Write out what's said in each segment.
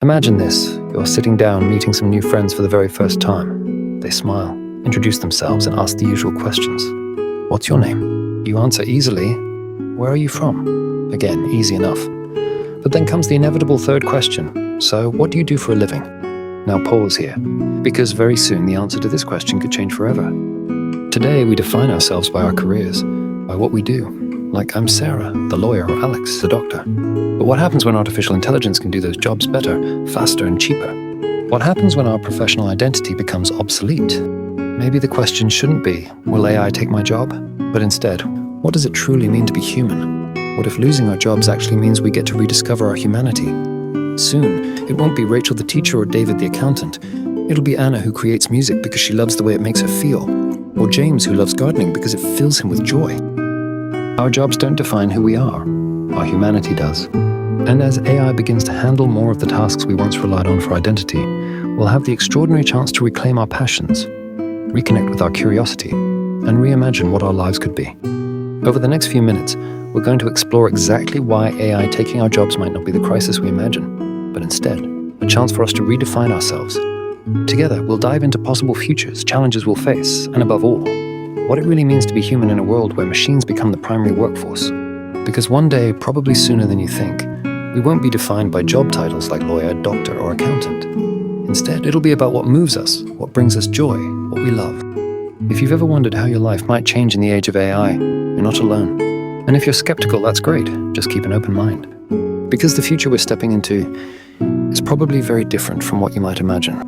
Imagine this. You're sitting down, meeting some new friends for the very first time. They smile, introduce themselves, and ask the usual questions. What's your name? You answer easily. Where are you from? Again, easy enough. But then comes the inevitable third question. So, what do you do for a living? Now pause here, because very soon the answer to this question could change forever. Today, we define ourselves by our careers, by what we do. Like I'm Sarah, the lawyer, or Alex, the doctor. But what happens when artificial intelligence can do those jobs better, faster, and cheaper? What happens when our professional identity becomes obsolete? Maybe the question shouldn't be, will AI take my job? But instead, what does it truly mean to be human? What if losing our jobs actually means we get to rediscover our humanity? Soon, it won't be Rachel the teacher or David the accountant. It'll be Anna who creates music because she loves the way it makes her feel. Or James who loves gardening because it fills him with joy. Our jobs don't define who we are. Our humanity does. And as AI begins to handle more of the tasks we once relied on for identity, we'll have the extraordinary chance to reclaim our passions, reconnect with our curiosity, and reimagine what our lives could be. Over the next few minutes, we're going to explore exactly why AI taking our jobs might not be the crisis we imagine, but instead, a chance for us to redefine ourselves. Together, we'll dive into possible futures, challenges we'll face, and above all, what it really means to be human in a world where machines become the primary workforce. Because one day, probably sooner than you think, we won't be defined by job titles like lawyer, doctor, or accountant. Instead, it'll be about what moves us, what brings us joy, what we love. If you've ever wondered how your life might change in the age of AI, you're not alone. And if you're skeptical, that's great. Just keep an open mind. Because the future we're stepping into is probably very different from what you might imagine.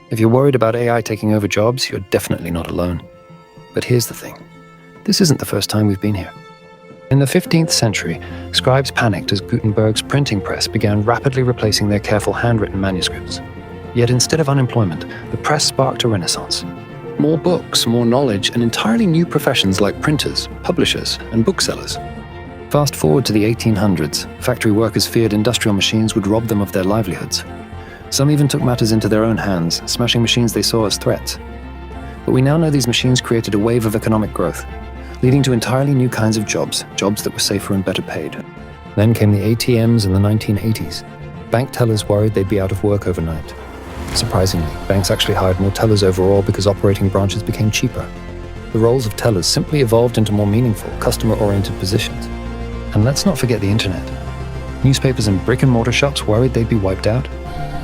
If you're worried about AI taking over jobs, you're definitely not alone. But here's the thing. This isn't the first time we've been here. In the 15th century, scribes panicked as Gutenberg's printing press began rapidly replacing their careful handwritten manuscripts. Yet instead of unemployment, the press sparked a renaissance. More books, more knowledge, and entirely new professions like printers, publishers, and booksellers. Fast forward to the 1800s, factory workers feared industrial machines would rob them of their livelihoods. Some even took matters into their own hands, smashing machines they saw as threats. But we now know these machines created a wave of economic growth, leading to entirely new kinds of jobs that were safer and better paid. Then came the ATMs in the 1980s. Bank tellers worried they'd be out of work overnight. Surprisingly, banks actually hired more tellers overall because operating branches became cheaper. The roles of tellers simply evolved into more meaningful, customer-oriented positions. And let's not forget the internet. Newspapers and brick-and-mortar shops worried they'd be wiped out.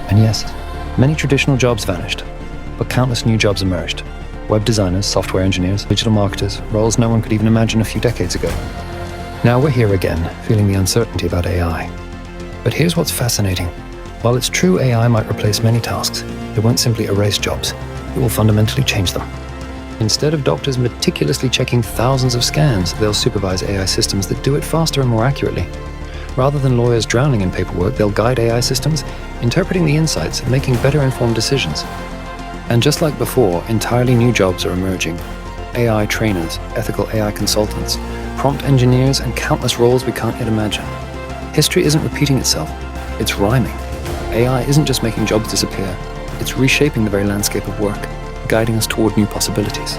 And yes, many traditional jobs vanished, but countless new jobs emerged. Web designers, software engineers, digital marketers, roles no one could even imagine a few decades ago. Now we're here again, feeling the uncertainty about AI. But here's what's fascinating. While it's true AI might replace many tasks, it won't simply erase jobs. It will fundamentally change them. Instead of doctors meticulously checking thousands of scans, they'll supervise AI systems that do it faster and more accurately. Rather than lawyers drowning in paperwork, they'll guide AI systems, interpreting the insights and making better informed decisions. And just like before, entirely new jobs are emerging. AI trainers, ethical AI consultants, prompt engineers, and countless roles we can't yet imagine. History isn't repeating itself, it's rhyming. AI isn't just making jobs disappear, it's reshaping the very landscape of work, guiding us toward new possibilities.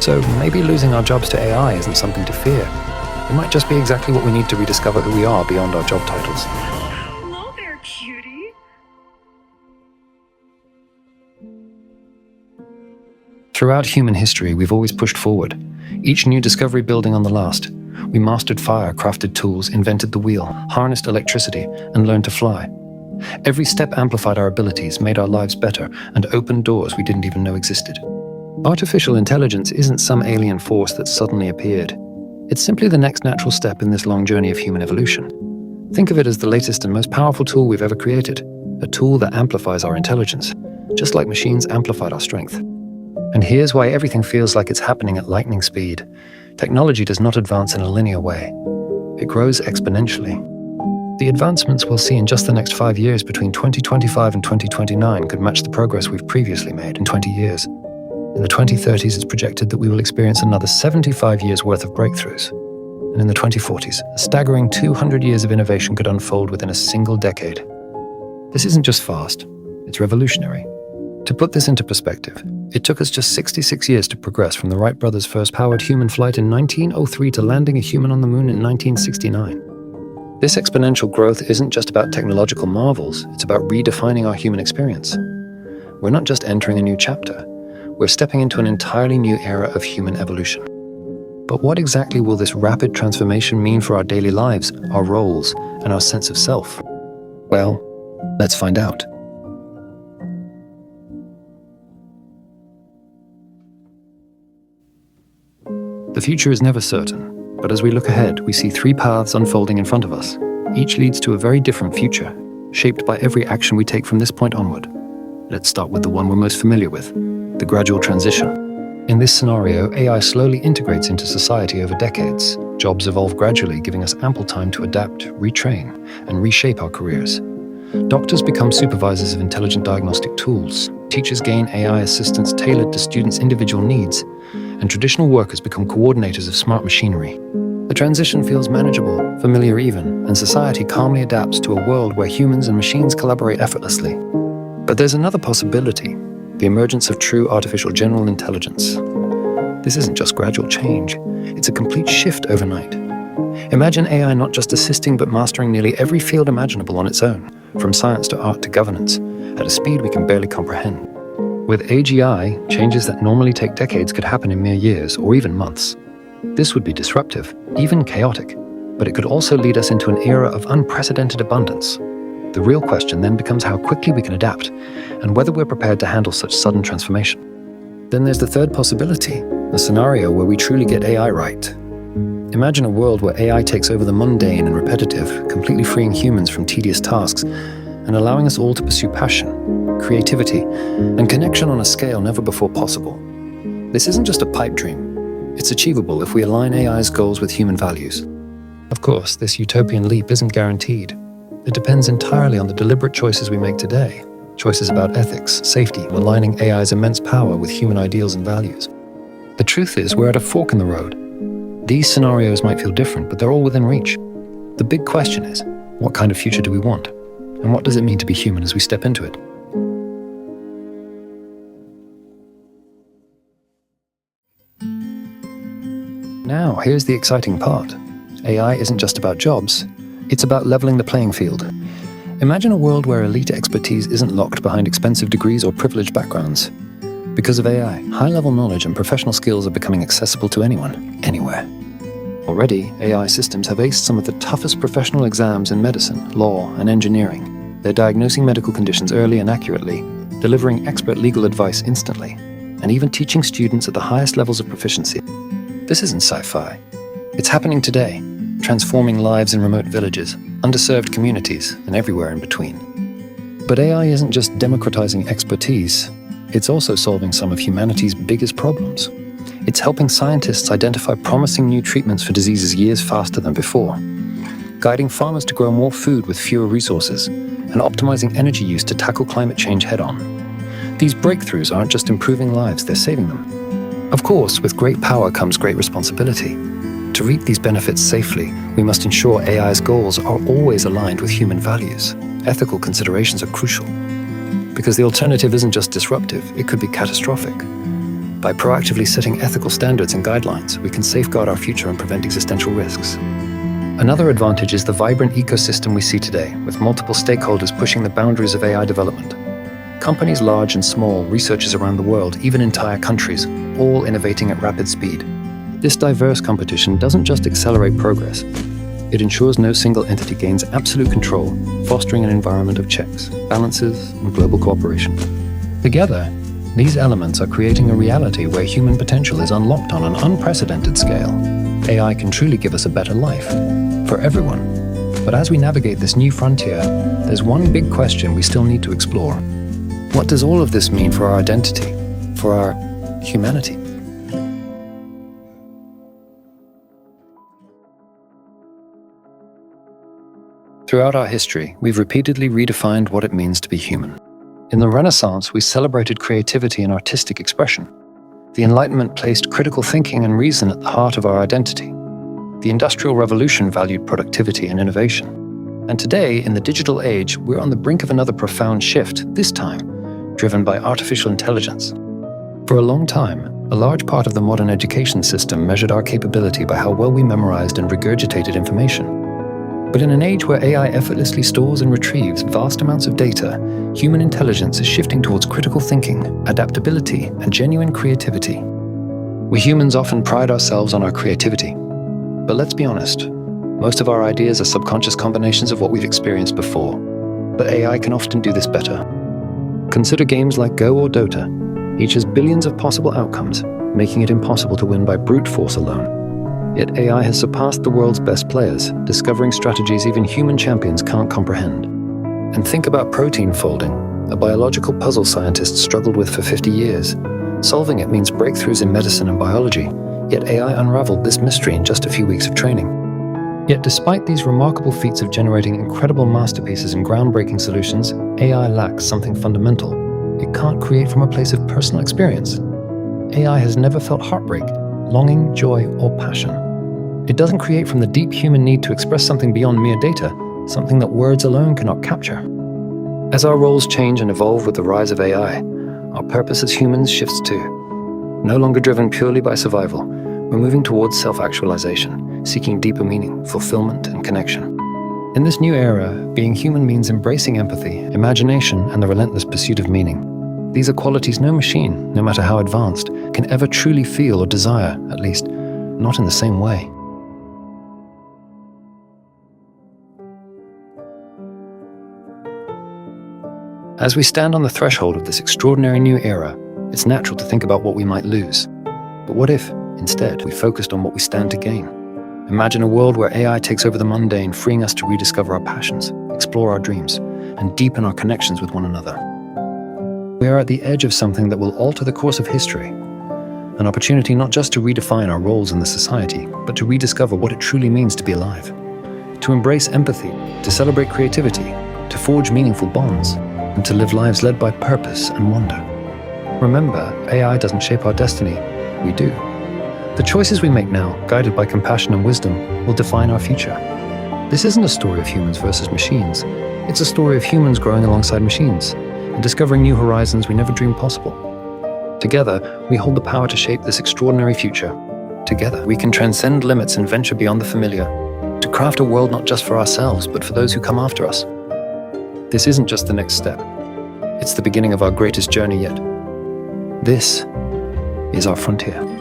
So maybe losing our jobs to AI isn't something to fear. It might just be exactly what we need to rediscover who we are beyond our job titles. Hello there, cutie. Throughout human history, we've always pushed forward, each new discovery building on the last. We mastered fire, crafted tools, invented the wheel, harnessed electricity, and learned to fly. Every step amplified our abilities, made our lives better, and opened doors we didn't even know existed. Artificial intelligence isn't some alien force that suddenly appeared. It's simply the next natural step in this long journey of human evolution. Think of it as the latest and most powerful tool we've ever created, a tool that amplifies our intelligence, just like machines amplified our strength. And here's why everything feels like it's happening at lightning speed. Technology does not advance in a linear way. It grows exponentially. The advancements we'll see in just the next 5 years between 2025 and 2029 could match the progress we've previously made in 20 years. In the 2030s, it's projected that we will experience another 75 years' worth of breakthroughs. And in the 2040s, a staggering 200 years of innovation could unfold within a single decade. This isn't just fast, it's revolutionary. To put this into perspective, it took us just 66 years to progress from the Wright brothers' first powered human flight in 1903 to landing a human on the moon in 1969. This exponential growth isn't just about technological marvels, it's about redefining our human experience. We're not just entering a new chapter, we're stepping into an entirely new era of human evolution. But what exactly will this rapid transformation mean for our daily lives, our roles, and our sense of self? Well, let's find out. The future is never certain, but as we look ahead, we see three paths unfolding in front of us. Each leads to a very different future, shaped by every action we take from this point onward. Let's start with the one we're most familiar with, the gradual transition. In this scenario, AI slowly integrates into society over decades. Jobs evolve gradually, giving us ample time to adapt, retrain, and reshape our careers. Doctors become supervisors of intelligent diagnostic tools. Teachers gain AI assistants tailored to students' individual needs, and traditional workers become coordinators of smart machinery. The transition feels manageable, familiar even, and society calmly adapts to a world where humans and machines collaborate effortlessly. But there's another possibility, the emergence of true artificial general intelligence. This isn't just gradual change, it's a complete shift overnight. Imagine AI not just assisting but mastering nearly every field imaginable on its own, from science to art to governance, at a speed we can barely comprehend. With AGI, changes that normally take decades could happen in mere years or even months. This would be disruptive, even chaotic, but it could also lead us into an era of unprecedented abundance. The real question then becomes how quickly we can adapt, and whether we're prepared to handle such sudden transformation. Then there's the third possibility, a scenario where we truly get AI right. Imagine a world where AI takes over the mundane and repetitive, completely freeing humans from tedious tasks, and allowing us all to pursue passion, creativity, and connection on a scale never before possible. This isn't just a pipe dream. It's achievable if we align AI's goals with human values. Of course, this utopian leap isn't guaranteed. It depends entirely on the deliberate choices we make today, choices about ethics, safety, and aligning AI's immense power with human ideals and values. The truth is, we're at a fork in the road. These scenarios might feel different, but they're all within reach. The big question is, what kind of future do we want? And what does it mean to be human as we step into it? Now, here's the exciting part. AI isn't just about jobs, it's about leveling the playing field. Imagine a world where elite expertise isn't locked behind expensive degrees or privileged backgrounds. Because of AI, high-level knowledge and professional skills are becoming accessible to anyone, anywhere. Already, AI systems have aced some of the toughest professional exams in medicine, law, and engineering. They're diagnosing medical conditions early and accurately, delivering expert legal advice instantly, and even teaching students at the highest levels of proficiency. This isn't sci-fi. It's happening today, transforming lives in remote villages, underserved communities, and everywhere in between. But AI isn't just democratizing expertise, it's also solving some of humanity's biggest problems. It's helping scientists identify promising new treatments for diseases years faster than before, guiding farmers to grow more food with fewer resources, and optimizing energy use to tackle climate change head-on. These breakthroughs aren't just improving lives, they're saving them. Of course, with great power comes great responsibility. To reap these benefits safely, we must ensure AI's goals are always aligned with human values. Ethical considerations are crucial, because the alternative isn't just disruptive, it could be catastrophic. By proactively setting ethical standards and guidelines, we can safeguard our future and prevent existential risks. Another advantage is the vibrant ecosystem we see today, with multiple stakeholders pushing the boundaries of AI development. Companies large and small, researchers around the world, even entire countries, all innovating at rapid speed. This diverse competition doesn't just accelerate progress, it ensures no single entity gains absolute control, fostering an environment of checks, balances, and global cooperation. Together, these elements are creating a reality where human potential is unlocked on an unprecedented scale. AI can truly give us a better life, for everyone. But as we navigate this new frontier, there's one big question we still need to explore. What does all of this mean for our identity, for our humanity? Throughout our history, we've repeatedly redefined what it means to be human. In the Renaissance, we celebrated creativity and artistic expression. The Enlightenment placed critical thinking and reason at the heart of our identity. The Industrial Revolution valued productivity and innovation. And today, in the digital age, we're on the brink of another profound shift, this time driven by artificial intelligence. For a long time, a large part of the modern education system measured our capability by how well we memorized and regurgitated information. But in an age where AI effortlessly stores and retrieves vast amounts of data, human intelligence is shifting towards critical thinking, adaptability, and genuine creativity. We humans often pride ourselves on our creativity. But let's be honest, most of our ideas are subconscious combinations of what we've experienced before. But AI can often do this better. Consider games like Go or Dota. Each has billions of possible outcomes, making it impossible to win by brute force alone. Yet AI has surpassed the world's best players, discovering strategies even human champions can't comprehend. And think about protein folding, a biological puzzle scientists struggled with for 50 years. Solving it means breakthroughs in medicine and biology, yet AI unraveled this mystery in just a few weeks of training. Yet despite these remarkable feats of generating incredible masterpieces and groundbreaking solutions, AI lacks something fundamental. It can't create from a place of personal experience. AI has never felt heartbreak, longing, joy, or passion. It doesn't create from the deep human need to express something beyond mere data, something that words alone cannot capture. As our roles change and evolve with the rise of AI, our purpose as humans shifts too. No longer driven purely by survival, we're moving towards self-actualization, seeking deeper meaning, fulfillment, and connection. In this new era, being human means embracing empathy, imagination, and the relentless pursuit of meaning. These are qualities no machine, no matter how advanced, can ever truly feel or desire, at least not in the same way. As we stand on the threshold of this extraordinary new era, it's natural to think about what we might lose. But what if, instead, we focused on what we stand to gain? Imagine a world where AI takes over the mundane, freeing us to rediscover our passions, explore our dreams, and deepen our connections with one another. We are at the edge of something that will alter the course of history. An opportunity not just to redefine our roles in the society, but to rediscover what it truly means to be alive. To embrace empathy, to celebrate creativity, to forge meaningful bonds, and to live lives led by purpose and wonder. Remember, AI doesn't shape our destiny, we do. The choices we make now, guided by compassion and wisdom, will define our future. This isn't a story of humans versus machines. It's a story of humans growing alongside machines and discovering new horizons we never dreamed possible. Together, we hold the power to shape this extraordinary future. Together, we can transcend limits and venture beyond the familiar, to craft a world not just for ourselves, but for those who come after us. This isn't just the next step. It's the beginning of our greatest journey yet. This is our frontier.